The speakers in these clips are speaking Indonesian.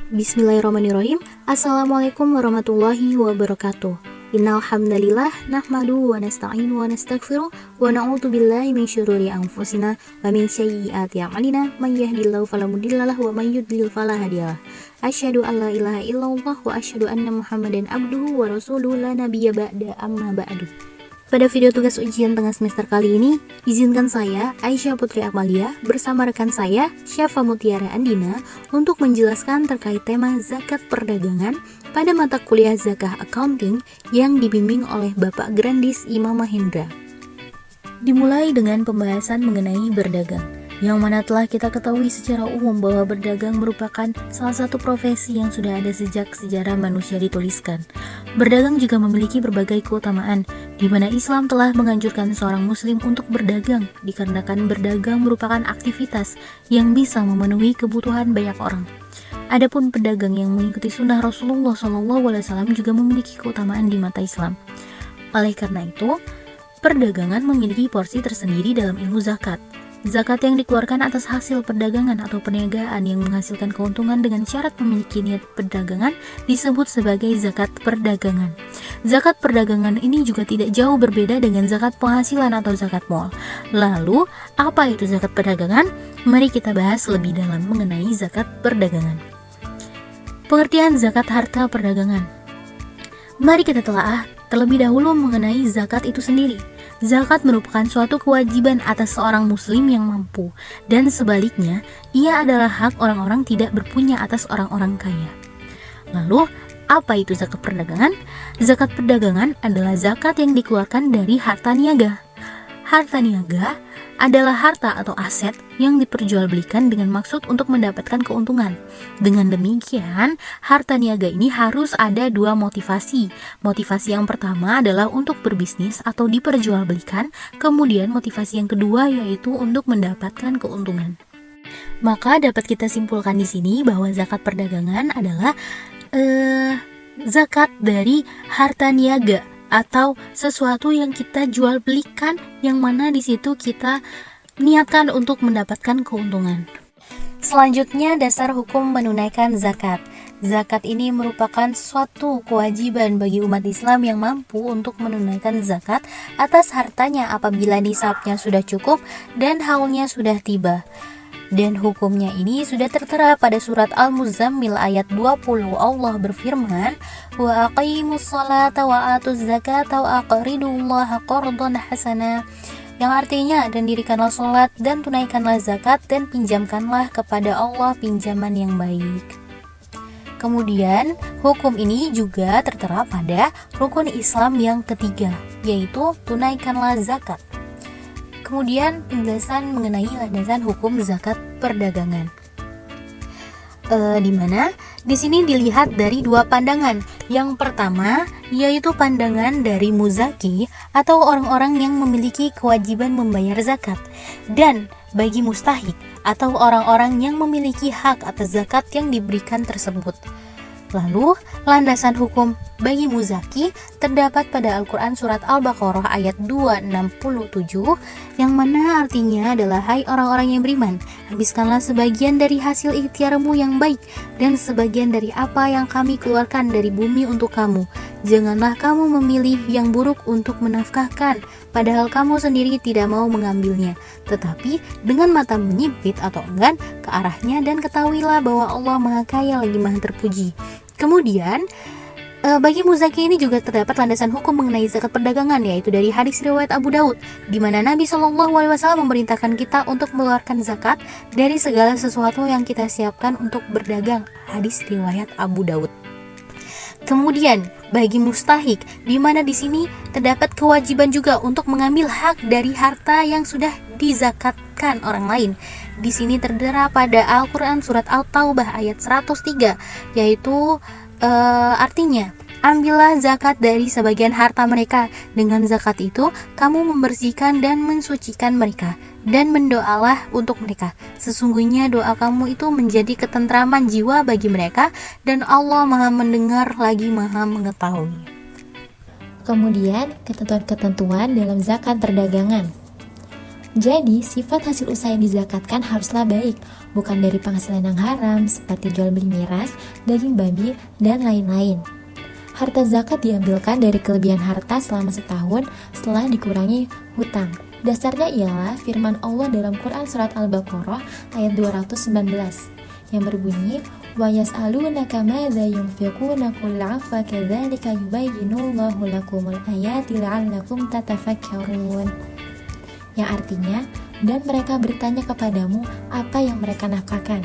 Bismillahirrahmanirrahim. Assalamualaikum warahmatullahi wabarakatuh. Innal hamdalillah nahmaduhu wa nasta'inu wa nastaghfiruh wa na'udzu billahi min syururi anfusina wa min sayyiati a'malina may yahdihillahu fala mudhillalah wa may yudlil fala hadiyalah. Asyhadu an la ilaha illallah wa asyhadu anna Muhammadan abduhu wa rasuluhu la nabiyya ba'da amma ba'du. Pada video tugas ujian tengah semester kali ini, izinkan saya, Aisyah Putri Akmalia, bersama rekan saya, Syafa Mutiara Andina, untuk menjelaskan terkait tema zakat perdagangan pada mata kuliah Zakah Accounting yang dibimbing oleh Bapak Grandis Imam Mahendra. Dimulai dengan pembahasan mengenai berdagang, yang mana telah kita ketahui secara umum bahwa berdagang merupakan salah satu profesi yang sudah ada sejak sejarah manusia dituliskan. Berdagang juga memiliki berbagai keutamaan, di mana Islam telah menganjurkan seorang muslim untuk berdagang, dikarenakan berdagang merupakan aktivitas yang bisa memenuhi kebutuhan banyak orang. Adapun pedagang yang mengikuti sunnah Rasulullah SAW juga memiliki keutamaan di mata Islam. Oleh karena itu, perdagangan memiliki porsi tersendiri dalam ilmu zakat. Zakat yang dikeluarkan atas hasil perdagangan atau perniagaan yang menghasilkan keuntungan dengan syarat memiliki niat perdagangan disebut sebagai zakat perdagangan. Zakat perdagangan ini juga tidak jauh berbeda dengan zakat penghasilan atau zakat mal. Lalu, apa itu zakat perdagangan? Mari kita bahas lebih dalam mengenai zakat perdagangan. Pengertian zakat harta perdagangan. Mari kita telaah terlebih dahulu mengenai zakat itu sendiri. Zakat merupakan suatu kewajiban atas seorang muslim yang mampu, dan sebaliknya, ia adalah hak orang-orang tidak berpunya atas orang-orang kaya. Lalu, apa itu zakat perdagangan? Zakat perdagangan adalah zakat yang dikeluarkan dari harta niaga. Harta niaga adalah harta atau aset yang diperjualbelikan dengan maksud untuk mendapatkan keuntungan. Dengan demikian, harta niaga ini harus ada dua motivasi. Motivasi yang pertama adalah untuk berbisnis atau diperjualbelikan, kemudian motivasi yang kedua yaitu untuk mendapatkan keuntungan. Maka dapat kita simpulkan di sini bahwa zakat perdagangan adalah zakat dari harta niaga atau sesuatu yang kita jual belikan, yang mana di situ kita niatkan untuk mendapatkan keuntungan. Selanjutnya, dasar hukum menunaikan zakat. Zakat ini merupakan suatu kewajiban bagi umat Islam yang mampu untuk menunaikan zakat atas hartanya apabila nisabnya sudah cukup dan haulnya sudah tiba. Dan hukumnya ini sudah tertera pada surat Al-Muzammil ayat 20. Allah berfirman, wa aqimus salata wa atuz zakata wa aqridullaha qardan hasana, yang artinya, dan dirikanlah salat dan tunaikanlah zakat dan pinjamkanlah kepada Allah pinjaman yang baik. Kemudian, hukum ini juga tertera pada rukun Islam yang ketiga, yaitu tunaikanlah zakat. Kemudian penjelasan mengenai landasan hukum zakat perdagangan. Di mana di sini dilihat dari dua pandangan. Yang pertama yaitu pandangan dari muzaki atau orang-orang yang memiliki kewajiban membayar zakat, dan bagi mustahik atau orang-orang yang memiliki hak atas zakat yang diberikan tersebut. Lalu, landasan hukum bagi muzaki terdapat pada Al-Quran surat Al-Baqarah ayat 267, yang mana artinya adalah, hai orang-orang yang beriman, habiskanlah sebagian dari hasil ikhtiarmu yang baik dan sebagian dari apa yang kami keluarkan dari bumi untuk kamu. Janganlah kamu memilih yang buruk untuk menafkahkan, padahal kamu sendiri tidak mau mengambilnya, tetapi dengan mata menyipit atau enggan ke arahnya, dan ketahuilah bahwa Allah Maha Kaya lagi Maha Terpuji. Kemudian, bagi muzaki ini juga terdapat landasan hukum mengenai zakat perdagangan, yaitu dari hadis riwayat Abu Daud, di mana Nabi SAW memerintahkan kita untuk mengeluarkan zakat dari segala sesuatu yang kita siapkan untuk berdagang. Hadis riwayat Abu Daud. Kemudian, bagi mustahik, di mana di sini terdapat kewajiban juga untuk mengambil hak dari harta yang sudah dizakatkan orang lain. Di sini tertera pada Al-Quran surat Al-Taubah ayat 103, yaitu artinya, ambillah zakat dari sebagian harta mereka. Dengan zakat itu, kamu membersihkan dan mensucikan mereka, dan mendoalah untuk mereka. Sesungguhnya doa kamu itu menjadi ketentraman jiwa bagi mereka, dan Allah Maha mendengar lagi Maha mengetahui. Kemudian, ketentuan-ketentuan dalam zakat perdagangan. Jadi, sifat hasil usaha yang dizakatkan haruslah baik, bukan dari penghasilan yang haram seperti jual beli miras, daging babi, dan lain-lain. Harta zakat diambilkan dari kelebihan harta selama setahun setelah dikurangi hutang. Dasarnya ialah firman Allah dalam Quran Surat Al-Baqarah ayat 219 yang berbunyi, وَيَسْأَلُونَكَ مَاذَا يُنْفِقُونَ قُلْ الْعَفْوَ كَذَلِكَ يُبَيِّنُ اللَّهُ لَكُمُ الْآيَاتِ لَعَلَّكُمْ تَتَفَكَّرُونَ, yang artinya, dan mereka bertanya kepadamu apa yang mereka nafkahkan.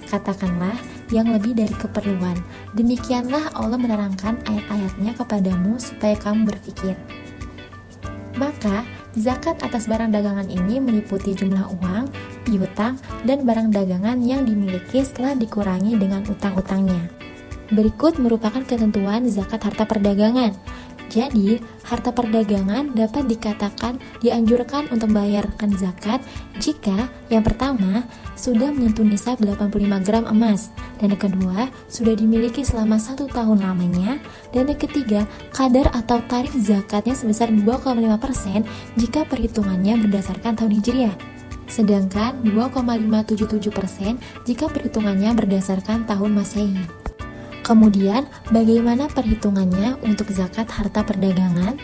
Katakanlah, yang lebih dari keperluan. Demikianlah Allah menerangkan ayat-ayatnya kepadamu supaya kamu berpikir. Maka, zakat atas barang dagangan ini meliputi jumlah uang, piutang, dan barang dagangan yang dimiliki setelah dikurangi dengan utang-utangnya. Berikut merupakan ketentuan zakat harta perdagangan. Jadi, harta perdagangan dapat dikatakan dianjurkan untuk membayarkan zakat jika yang pertama sudah menyentuh nisab 85 gram emas, dan yang kedua sudah dimiliki selama 1 tahun lamanya, dan yang ketiga kadar atau tarif zakatnya sebesar 2,5% jika perhitungannya berdasarkan tahun Hijriah, sedangkan 2,577% jika perhitungannya berdasarkan tahun Masehi. Kemudian, bagaimana perhitungannya untuk zakat harta perdagangan?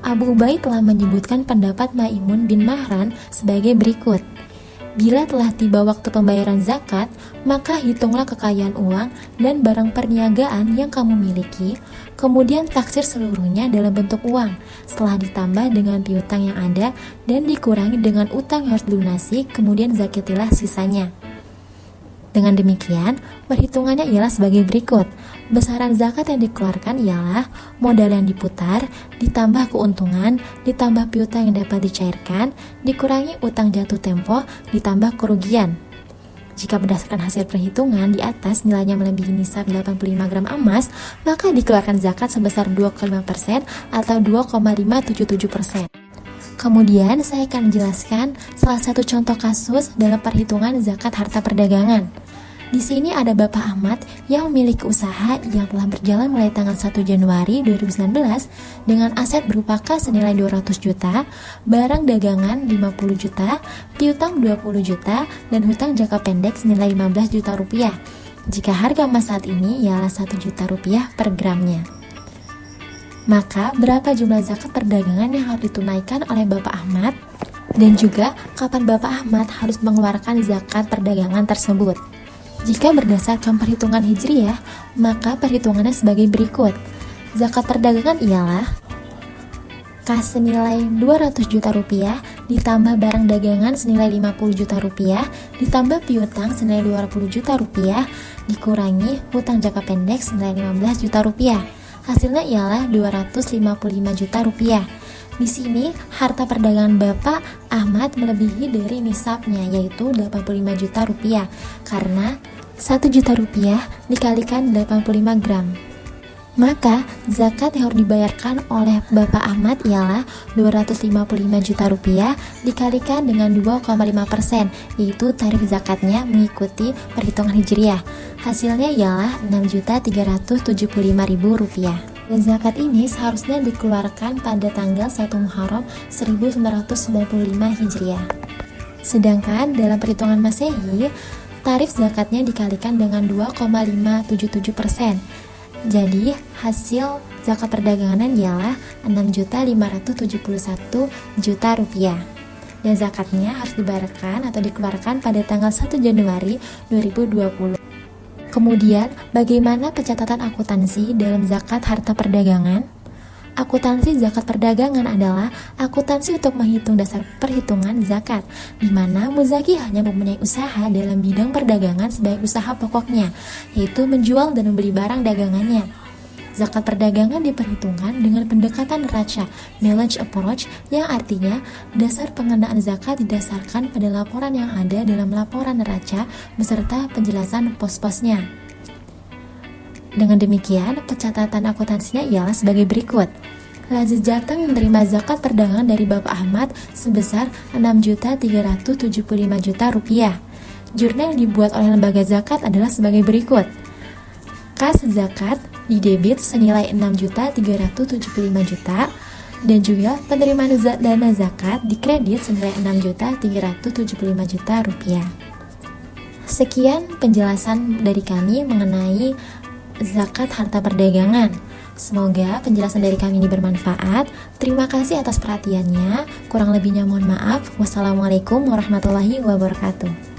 Abu Ubaid telah menyebutkan pendapat Maimun bin Mahran sebagai berikut. Bila telah tiba waktu pembayaran zakat, maka hitunglah kekayaan uang dan barang perniagaan yang kamu miliki, kemudian taksir seluruhnya dalam bentuk uang, setelah ditambah dengan piutang yang ada dan dikurangi dengan utang yang harus dilunasi, kemudian zakatilah sisanya. Dengan demikian, perhitungannya ialah sebagai berikut. Besaran zakat yang dikeluarkan ialah modal yang diputar, ditambah keuntungan, ditambah piutang yang dapat dicairkan, dikurangi utang jatuh tempo, ditambah kerugian. Jika berdasarkan hasil perhitungan di atas nilainya melebihi nisab 85 gram emas, maka dikeluarkan zakat sebesar 2,5% atau 2,577%. Kemudian saya akan menjelaskan salah satu contoh kasus dalam perhitungan zakat harta perdagangan. Di sini ada Bapak Ahmad yang memiliki usaha yang telah berjalan mulai tanggal 1 Januari 2019 dengan aset berupa kas senilai 200 juta, barang dagangan 50 juta, piutang 20 juta, dan hutang jangka pendek senilai 15 juta rupiah. Jika harga emas saat ini ialah 1 juta rupiah per gramnya. Maka, berapa jumlah zakat perdagangan yang harus ditunaikan oleh Bapak Ahmad? Dan juga, kapan Bapak Ahmad harus mengeluarkan zakat perdagangan tersebut? Jika berdasarkan perhitungan Hijriah, maka perhitungannya sebagai berikut. Zakat perdagangan ialah kas senilai 200 juta rupiah, ditambah barang dagangan senilai 50 juta rupiah, ditambah piutang senilai 20 juta rupiah, dikurangi hutang jangka pendek senilai 15 juta rupiah. Hasilnya ialah 255 juta rupiah. Di sini, harta perdagangan Bapak Ahmad melebihi dari nisabnya, yaitu 85 juta rupiah, karena 1 juta rupiah dikalikan 85 gram. Maka, zakat yang harus dibayarkan oleh Bapak Ahmad ialah 255 juta rupiah dikalikan dengan 2,5%, yaitu tarif zakatnya mengikuti perhitungan Hijriah. Hasilnya ialah 6.375.000 rupiah. Dan zakat ini seharusnya dikeluarkan pada tanggal 1 Muharram 1995 Hijriah. Sedangkan dalam perhitungan Masehi, tarif zakatnya dikalikan dengan 2,577%. Jadi, hasil zakat perdagangan ialah 6.571 juta rupiah. Dan zakatnya harus dibayarkan atau dikeluarkan pada tanggal 1 Januari 2020. Kemudian, bagaimana pencatatan akuntansi dalam zakat harta perdagangan? Akuntansi zakat perdagangan adalah akuntansi untuk menghitung dasar perhitungan zakat, di mana muzaki hanya mempunyai usaha dalam bidang perdagangan sebagai usaha pokoknya, yaitu menjual dan membeli barang dagangannya. Zakat perdagangan diperhitungkan dengan pendekatan neraca, balance approach, yang artinya dasar pengenaan zakat didasarkan pada laporan yang ada dalam laporan neraca beserta penjelasan pos-posnya. Dengan demikian, pencatatan akuntansinya ialah sebagai berikut. Lazis Jateng menerima zakat perdagangan dari Bapak Ahmad sebesar 6.375 juta rupiah. Jurnal yang dibuat oleh lembaga zakat adalah sebagai berikut. Kas zakat didebit senilai 6.375 juta, Dan juga penerimaan dana zakat dikredit senilai Rp6.375.000. Sekian penjelasan dari kami mengenai zakat harta perdagangan. Semoga penjelasan dari kami ini bermanfaat. Terima kasih atas perhatiannya. Kurang lebihnya mohon maaf. Wassalamualaikum warahmatullahi wabarakatuh.